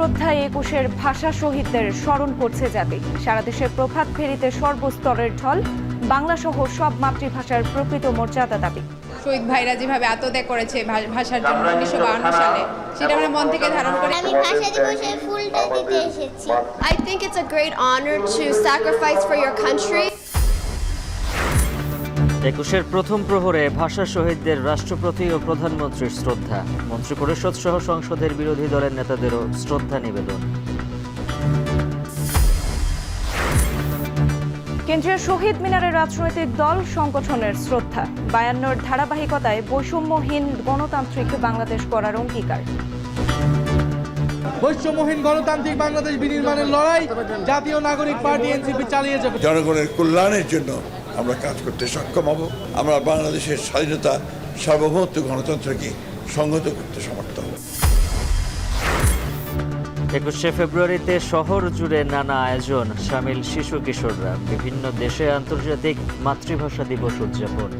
শ্রদ্ধায় ২১-এর ভাষা শহীদদের স্মরণ করছে জাতি। সারা দেশে প্রভাত ফেরিতে সর্বস্তরের ঢল, বাংলা সহ সব মাতৃভাষার প্রকৃত মর্যাদা দাবি। শহীদ ভাইরা যেভাবে আত্মত্যাগ করেছে ভাষার জন্য 1952 সালে, সেটা আমরা মন থেকে ধারণ করে আমি ভাষা দিবসে ফুলটা দিতে এসেছি। I think it's a great honor to sacrifice for your country. ২১-এর প্রথম প্রহরে ভাষা শহীদদের রাষ্ট্রপতি ও প্রধানমন্ত্রীর শ্রদ্ধা। মন্ত্রিপরিষদ সহ সংসদের বিরোধী দলের নেতাদেরও শ্রদ্ধা নিবেদন। কেন্দ্রীয় শহীদ মিনারে রাজনৈতিক দল সংগঠনের শ্রদ্ধা। ৫২-র ধারাবাহিকতায় বৈষম্যহীন গণতান্ত্রিক বাংলাদেশ গড়ার অঙ্গীকার। বৈষম্যহীন গণতান্ত্রিক বাংলাদেশ বিনির্মাণের লড়াই জাতীয় নাগরিক পার্টি এনসিপি চালিয়ে যাবে। জনগণের কল্যাণের জন্য আমরা কাজ করতে সক্ষম হব। আমরা বাংলাদেশের স্বাধীনতা, সার্বভৌমত্ব, গণতন্ত্রকে সংহত করতে সমর্থ হব। ২১শে ফেব্রুয়ারিতে শহর জুড়ে নানা আয়োজন, সামিল শিশু কিশোররা। বিভিন্ন দেশে আন্তর্জাতিক মাতৃভাষা দিবস উদযাপন।